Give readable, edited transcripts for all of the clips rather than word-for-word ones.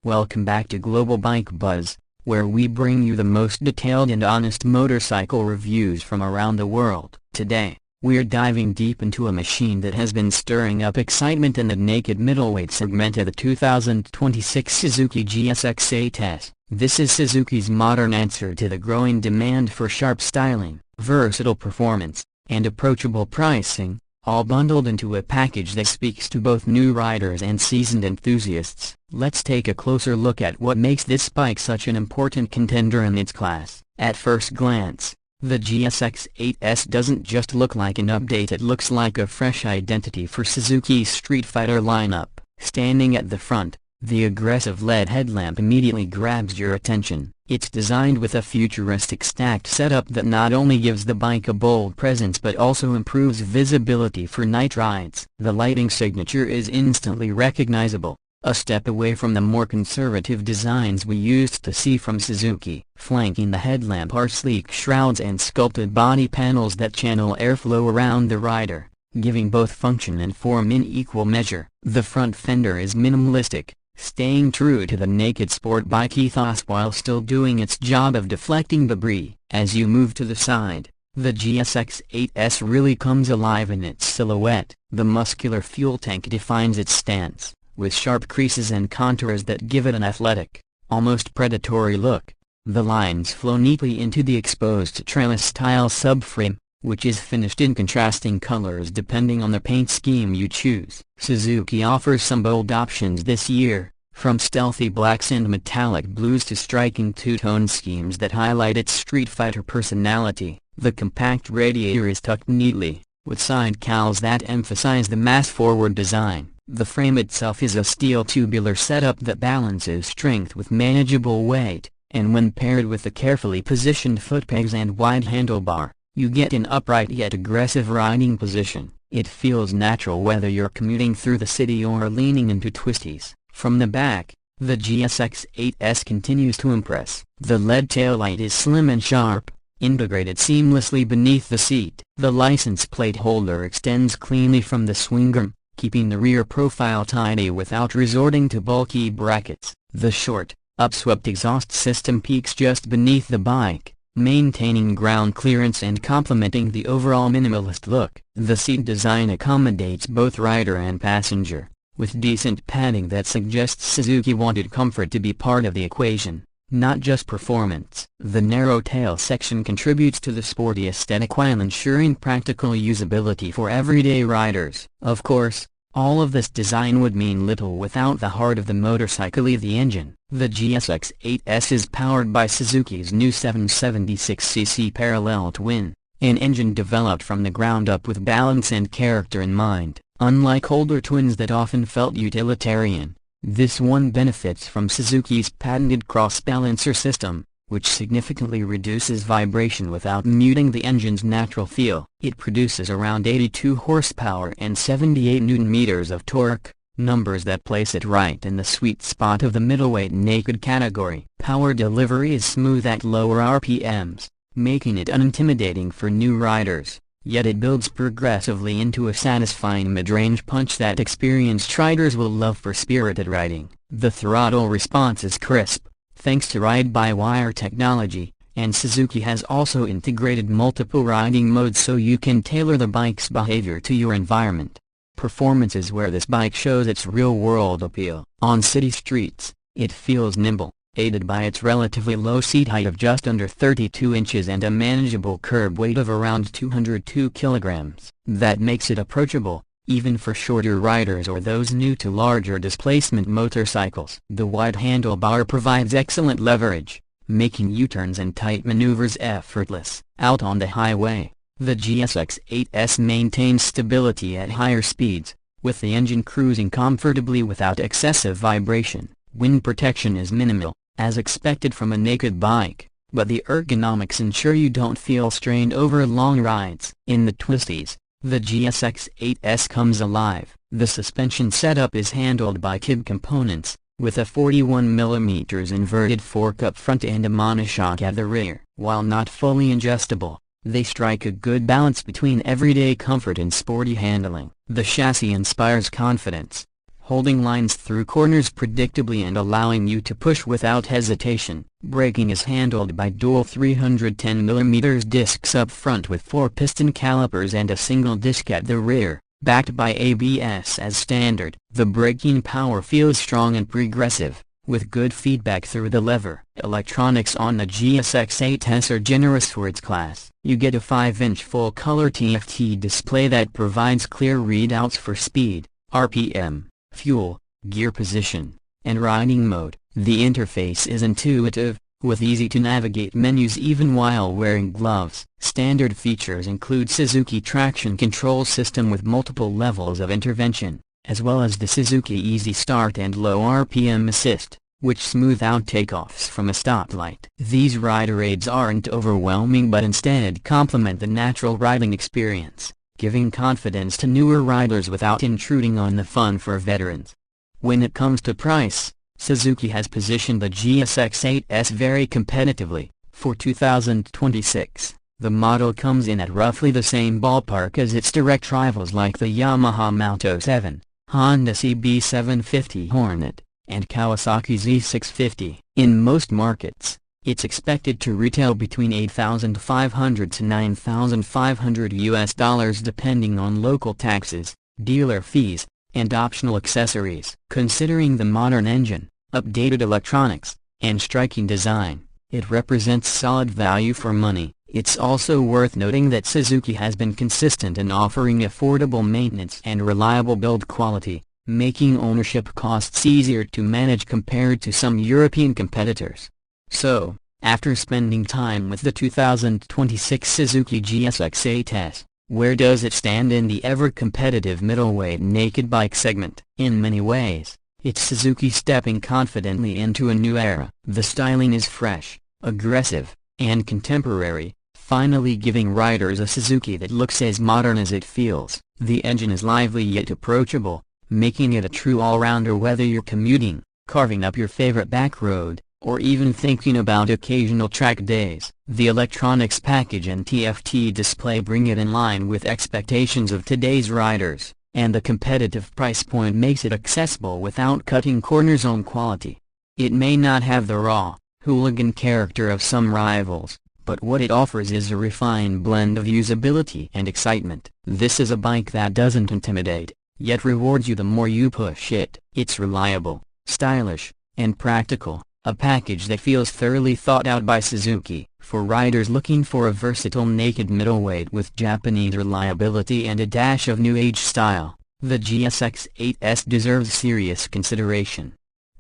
Welcome back to Global Bike Buzz, where we bring you the most detailed and honest motorcycle reviews from around the world. Today, we're diving deep into a machine that has been stirring up excitement in the naked middleweight segment of the 2026 Suzuki GSX-8S. This is Suzuki's modern answer to the growing demand for sharp styling, versatile performance, and approachable pricing, all bundled into a package that speaks to both new riders and seasoned enthusiasts. Let's take a closer look at what makes this bike such an important contender in its class. At first glance, the GSX-8S doesn't just look like an update, it looks like a fresh identity for Suzuki's streetfighter lineup. Standing at the front, the aggressive LED headlamp immediately grabs your attention. It's designed with a futuristic stacked setup that not only gives the bike a bold presence but also improves visibility for night rides. The lighting signature is instantly recognizable, a step away from the more conservative designs we used to see from Suzuki. Flanking the headlamp are sleek shrouds and sculpted body panels that channel airflow around the rider, giving both function and form in equal measure. The front fender is minimalistic, staying true to the naked sport bike ethos while still doing its job of deflecting debris. As you move to the side, the GSX-8S really comes alive in its silhouette. The muscular fuel tank defines its stance, with sharp creases and contours that give it an athletic, almost predatory look. The lines flow neatly into the exposed trellis-style subframe, which is finished in contrasting colors depending on the paint scheme you choose. Suzuki offers some bold options this year, from stealthy blacks and metallic blues to striking two-tone schemes that highlight its streetfighter personality. The compact radiator is tucked neatly, with side cowls that emphasize the mass-forward design. The frame itself is a steel tubular setup that balances strength with manageable weight, and when paired with the carefully positioned footpegs and wide handlebar, you get an upright yet aggressive riding position. It feels natural whether you're commuting through the city or leaning into twisties. From the back, the GSX-8S continues to impress. The LED taillight is slim and sharp, integrated seamlessly beneath the seat. The license plate holder extends cleanly from the swing arm, keeping the rear profile tidy without resorting to bulky brackets. The short, upswept exhaust system peaks just beneath the bike, maintaining ground clearance and complementing the overall minimalist look. The seat design accommodates both rider and passenger, with decent padding that suggests Suzuki wanted comfort to be part of the equation, not just performance. The narrow tail section contributes to the sporty aesthetic while ensuring practical usability for everyday riders. Of course, all of this design would mean little without the heart of the motorcycle, the engine. The GSX-8S is powered by Suzuki's new 776cc parallel twin, an engine developed from the ground up with balance and character in mind. Unlike older twins that often felt utilitarian, this one benefits from Suzuki's patented cross-balancer system, which significantly reduces vibration without muting the engine's natural feel. It produces around 82 horsepower and 78 Nm of torque, numbers that place it right in the sweet spot of the middleweight naked category. Power delivery is smooth at lower RPMs, making it unintimidating for new riders, yet it builds progressively into a satisfying mid-range punch that experienced riders will love for spirited riding. The throttle response is crisp, thanks to ride-by-wire technology, and Suzuki has also integrated multiple riding modes so you can tailor the bike's behavior to your environment. Performance is where this bike shows its real-world appeal. On city streets, it feels nimble, aided by its relatively low seat height of just under 32 inches and a manageable curb weight of around 202 kilograms. That makes it approachable, even for shorter riders or those new to larger displacement motorcycles. The wide handlebar provides excellent leverage, making U-turns and tight maneuvers effortless. Out on the highway, the GSX-8S maintains stability at higher speeds, with the engine cruising comfortably without excessive vibration. Wind protection is minimal, as expected from a naked bike, but the ergonomics ensure you don't feel strained over long rides. In the twisties, the GSX-8S comes alive. The suspension setup is handled by KIB components, with a 41mm inverted fork up front and a monoshock at the rear. While not fully adjustable, they strike a good balance between everyday comfort and sporty handling. The chassis inspires confidence, holding lines through corners predictably and allowing you to push without hesitation. Braking is handled by dual 310mm discs up front with 4 piston calipers and a single disc at the rear, backed by ABS as standard. The braking power feels strong and progressive, with good feedback through the lever. Electronics on the GSX-8S are generous for its class. You get a 5-inch full-color TFT display that provides clear readouts for speed, RPM, fuel, gear position, and riding mode. The interface is intuitive, with easy-to-navigate menus even while wearing gloves. Standard features include Suzuki traction control system with multiple levels of intervention, as well as the Suzuki Easy Start and Low RPM Assist, which smooth out takeoffs from a stoplight. These rider aids aren't overwhelming but instead complement the natural riding experience, giving confidence to newer riders without intruding on the fun for veterans. When it comes to price, Suzuki has positioned the GSX-8S very competitively. For 2026, the model comes in at roughly the same ballpark as its direct rivals like the Yamaha Moto 7, Honda CB750 Hornet, and Kawasaki Z650. In most markets, it's expected to retail between $8,500 to $9,500 depending on local taxes, dealer fees, and optional accessories. Considering the modern engine, updated electronics, and striking design, it represents solid value for money. It's also worth noting that Suzuki has been consistent in offering affordable maintenance and reliable build quality, making ownership costs easier to manage compared to some European competitors. So, after spending time with the 2026 Suzuki GSX-8S, where does it stand in the ever-competitive middleweight naked bike segment? In many ways, it's Suzuki stepping confidently into a new era. The styling is fresh, aggressive, and contemporary, finally giving riders a Suzuki that looks as modern as it feels. The engine is lively yet approachable, making it a true all-rounder whether you're commuting, carving up your favorite back road, or even thinking about occasional track days. The electronics package and TFT display bring it in line with expectations of today's riders, and the competitive price point makes it accessible without cutting corners on quality. It may not have the raw, hooligan character of some rivals, but what it offers is a refined blend of usability and excitement. This is a bike that doesn't intimidate, yet rewards you the more you push it. It's reliable, stylish, and practical, a package that feels thoroughly thought out by Suzuki. For riders looking for a versatile naked middleweight with Japanese reliability and a dash of new age style, the GSX-8S deserves serious consideration.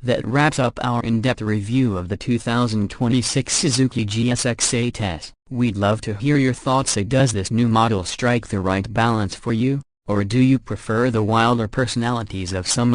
That wraps up our in-depth review of the 2026 Suzuki GSX-8S. We'd love to hear your thoughts. Does this new model strike the right balance for you, or do you prefer the wilder personalities of some